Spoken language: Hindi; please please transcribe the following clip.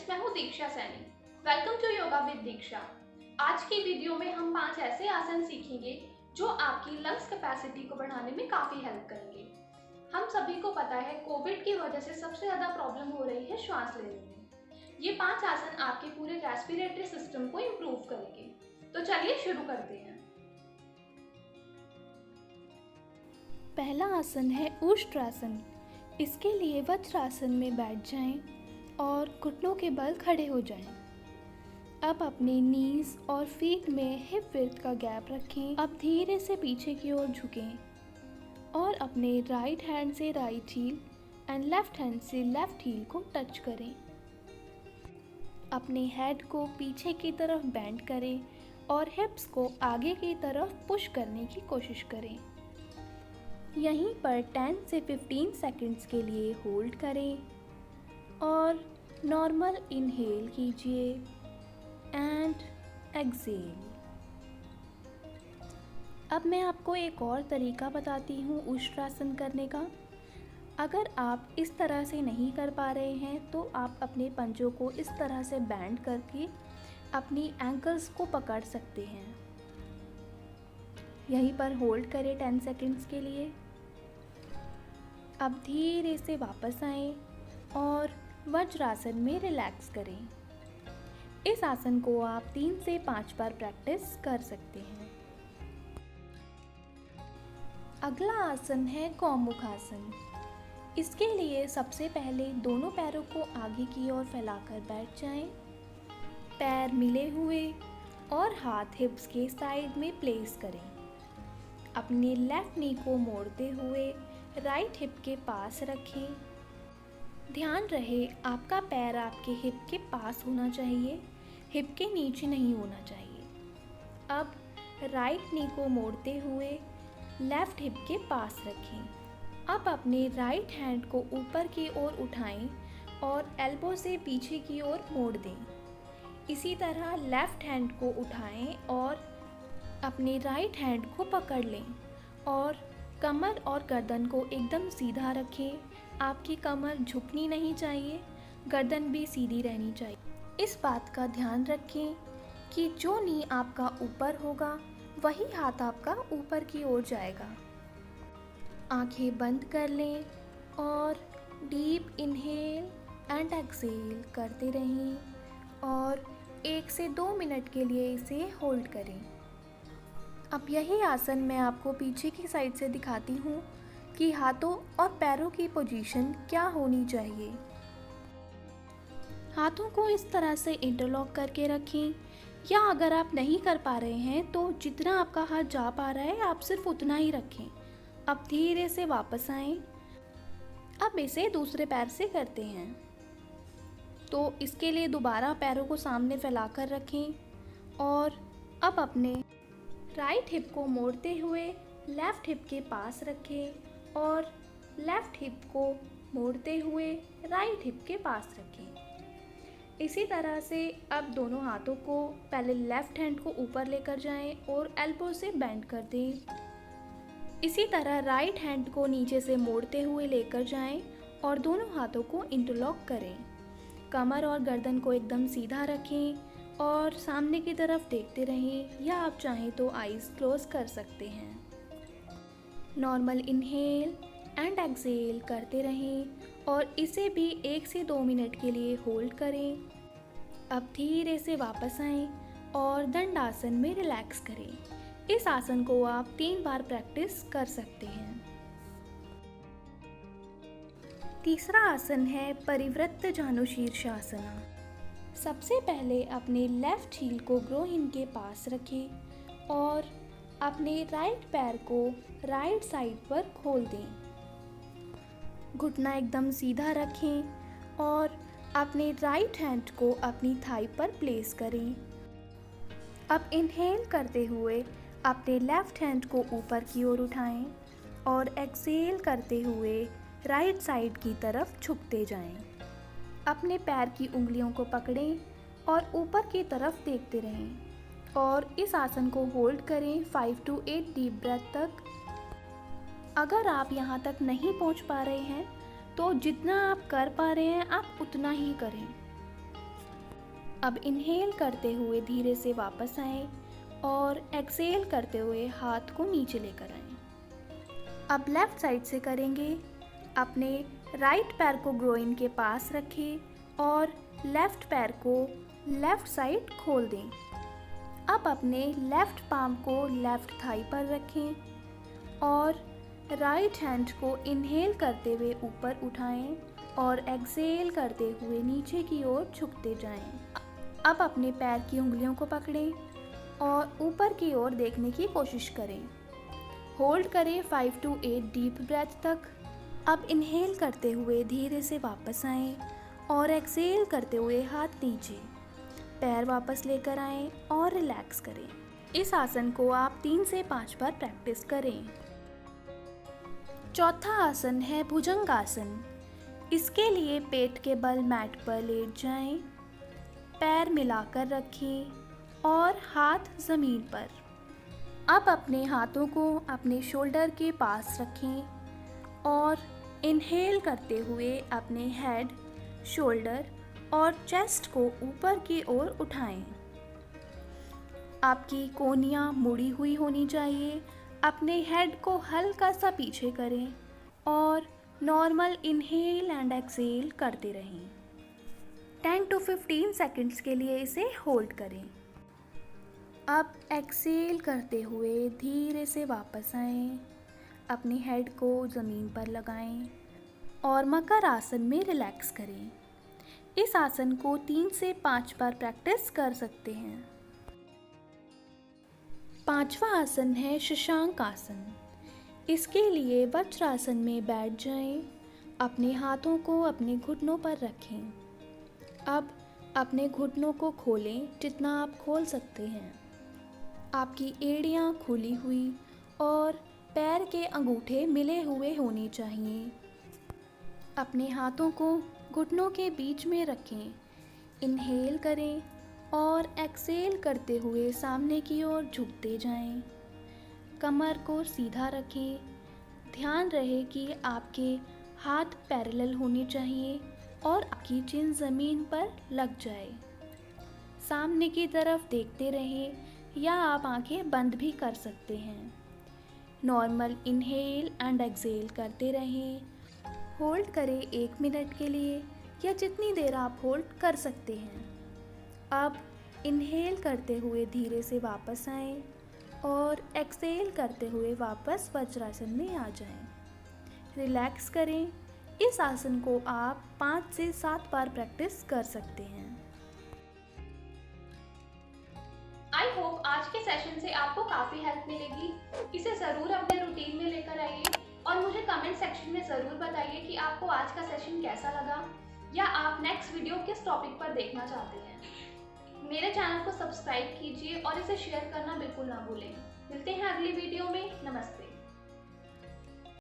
फ्रेंड्स, मैं हूँ Diksha Saini. Welcome to yoga with Diksha. आज की वीडियो में हम 5 ऐसे आसन सीखेंगे जो आपकी लंग्स कैपेसिटी को बढ़ाने में काफ़ी हेल्प करेंगे। हम सभी को पता है कोविड की वजह से सबसे ज़्यादा प्रॉब्लम हो रही है श्वास लेने में। ये 5 आसन आपके पूरे रेस्पिरेटरी सिस्टम को इम्प्रूव करेंगे। तो चलिए शुरू करते हैं। पहला आसन है ऊष्ट्रासन। इसके लिए वज्रासन में बैठ जाएं और घुटनों के बल खड़े हो जाएं। अब अपने नीज और फीट में हिप विड्थ का गैप रखें। अब धीरे से पीछे की ओर झुकें और अपने राइट हैंड से right heel and left hand से लेफ्ट हील को टच करें। अपने हेड को पीछे की तरफ बेंड करें और हिप्स को आगे की तरफ पुश करने की कोशिश करें। यहीं पर 10 से 15 सेकंड्स के लिए होल्ड करें और नॉर्मल इनहेल कीजिए एंड एक्सेल। अब मैं आपको एक और तरीका बताती हूँ ऊष्ट्रासन करने का। अगर आप इस तरह से नहीं कर पा रहे हैं तो आप अपने पंजों को इस तरह से बैंड करके अपनी एंकल्स को पकड़ सकते हैं। यहीं पर होल्ड करें 10 सेकंड्स के लिए। अब धीरे से वापस आएं और वज्रासन में रिलैक्स करें। इस आसन को आप 3 से 5 बार प्रैक्टिस कर सकते हैं। अगला आसन है गौमुख आसन। इसके लिए सबसे पहले दोनों पैरों को आगे की ओर फैलाकर बैठ जाएं। पैर मिले हुए और हाथ हिप्स के साइड में प्लेस करें। अपने लेफ्ट नी को मोड़ते हुए राइट हिप के पास रखें। ध्यान रहे आपका पैर आपके हिप के पास होना चाहिए, हिप के नीचे नहीं होना चाहिए। अब राइट नी को मोड़ते हुए लेफ्ट हिप के पास रखें। अब अपने राइट हैंड को ऊपर की ओर उठाएं और एल्बो से पीछे की ओर मोड़ दें। इसी तरह लेफ्ट हैंड को उठाएं और अपने राइट हैंड को पकड़ लें और कमर और गर्दन को एकदम सीधा रखें। आपकी कमर झुकनी नहीं चाहिए, गर्दन भी सीधी रहनी चाहिए। इस बात का ध्यान रखें कि जो नी आपका ऊपर होगा वही हाथ आपका ऊपर की ओर जाएगा। आंखें बंद कर लें और डीप इनहेल एंड एक्सेल करते रहें और 1 से 2 मिनट के लिए इसे होल्ड करें। अब यही आसन मैं आपको पीछे की साइड से दिखाती हूँ कि हाथों और पैरों की पोजीशन क्या होनी चाहिए। हाथों को इस तरह से इंटरलॉक करके रखें, या अगर आप नहीं कर पा रहे हैं तो जितना आपका हाथ जा पा रहा है आप सिर्फ उतना ही रखें। अब धीरे से वापस आएं। अब इसे दूसरे पैर से करते हैं। तो इसके लिए दोबारा पैरों को सामने फैलाकर रखें और अब अपने राइट हिप को मोड़ते हुए लेफ्ट हिप के पास रखें और लेफ्ट हिप को मोड़ते हुए राइट हिप के पास रखें। इसी तरह से अब दोनों हाथों को पहले लेफ्ट हैंड को ऊपर लेकर जाएं और एल्बो से बेंड कर दें। इसी तरह राइट हैंड को नीचे से मोड़ते हुए लेकर जाएं और दोनों हाथों को इंटरलॉक करें। कमर और गर्दन को एकदम सीधा रखें और सामने की तरफ देखते रहें, या आप चाहें तो आईज क्लोज कर सकते हैं। नॉर्मल इनहेल एंड एक्सेल करते रहें और इसे भी 1 से 2 मिनट के लिए होल्ड करें। अब धीरे से वापस आएं और दंडासन में रिलैक्स करें। इस आसन को आप 3 बार प्रैक्टिस कर सकते हैं। तीसरा आसन है परिवृत्त जानुशीर्षासना। सबसे पहले अपने लेफ्ट हील को ग्रोइन के पास रखें और अपने राइट पैर को राइट साइड पर खोल दें। घुटना एकदम सीधा रखें और अपने राइट हैंड को अपनी थाई पर प्लेस करें। अब इनहेल करते हुए अपने लेफ्ट हैंड को ऊपर की ओर उठाएं और एक्सेल करते हुए राइट साइड की तरफ झुकते जाएं। अपने पैर की उंगलियों को पकड़ें और ऊपर की तरफ देखते रहें और इस आसन को होल्ड करें 5 to 8 डीप ब्रेथ तक। अगर आप यहाँ तक नहीं पहुँच पा रहे हैं तो जितना आप कर पा रहे हैं आप उतना ही करें। अब इनहेल करते हुए धीरे से वापस आएं और एक्सेल करते हुए हाथ को नीचे लेकर आएं। अब लेफ़्ट साइड से करेंगे। अपने राइट पैर को ग्रोइन के पास रखें और लेफ़्ट पैर को लेफ़्ट साइड खोल दें। अब अपने लेफ़्ट पाम को लेफ़्ट थाई पर रखें और राइट हैंड को इनहेल करते हुए ऊपर उठाएं और एक्सेल करते हुए नीचे की ओर झुकते जाएं। अब अपने पैर की उंगलियों को पकड़ें और ऊपर की ओर देखने की कोशिश करें। होल्ड करें 5 to 8 डीप ब्रेथ तक। अब इनहेल करते हुए धीरे से वापस आएं और एक्सेल करते हुए हाथ नीचे, पैर वापस लेकर आएं और रिलैक्स करें। इस आसन को आप 3 से 5 बार प्रैक्टिस करें। चौथा आसन है भुजंगासन। इसके लिए पेट के बल मैट पर लेट जाएं, पैर मिलाकर रखें और हाथ ज़मीन पर। अब अपने हाथों को अपने शोल्डर के पास रखें और इनहेल करते हुए अपने हेड, शोल्डर और चेस्ट को ऊपर की ओर उठाएं। आपकी कोहनियाँ मुड़ी हुई होनी चाहिए। अपने हेड को हल्का सा पीछे करें और नॉर्मल इनहेल एंड एक्सेल करते रहें। 10 to 15 सेकंड्स के लिए इसे होल्ड करें। अब एक्सेल करते हुए धीरे से वापस आएं, अपने हेड को ज़मीन पर लगाएं और मकर आसन में रिलैक्स करें। इस आसन को 3 से 5 बार प्रैक्टिस कर सकते हैं। पांचवा आसन है शशांक आसन। इसके लिए वज्रासन में बैठ जाएं, अपने हाथों को अपने घुटनों पर रखें। अब अपने घुटनों को खोलें जितना आप खोल सकते हैं। आपकी एड़ियाँ खुली हुई और पैर के अंगूठे मिले हुए होने चाहिए। अपने हाथों को घुटनों के बीच में रखें, इनहेल करें और एक्सेल करते हुए सामने की ओर झुकते जाएं। कमर को सीधा रखें। ध्यान रहे कि आपके हाथ पैरेलल होने चाहिए और आपकी चिन ज़मीन पर लग जाए। सामने की तरफ देखते रहें या आप आंखें बंद भी कर सकते हैं। नॉर्मल इनहेल एंड एक्सेल करते रहें। होल्ड करें 1 मिनट के लिए या जितनी देर आप होल्ड कर सकते हैं। अब इनहेल करते हुए धीरे से वापस आएं और एक्सेल करते हुए वापस वज्रासन में आ जाएं। रिलैक्स करें। इस आसन को आप 5 से 7 बार प्रैक्टिस कर सकते हैं। आई होप आज के सेशन से आपको काफ़ी हेल्प मिलेगी। इसे ज़रूर अपने रूटीन में लेकर आइए और मुझे कमेंट सेक्शन में ज़रूर बताइए कि आपको आज का सेशन कैसा लगा या आप नेक्स्ट वीडियो किस टॉपिक पर देखना चाहते हैं। मेरे चैनल को सब्सक्राइब कीजिए और इसे शेयर करना बिल्कुल ना भूलें। मिलते हैं अगली वीडियो में। नमस्ते।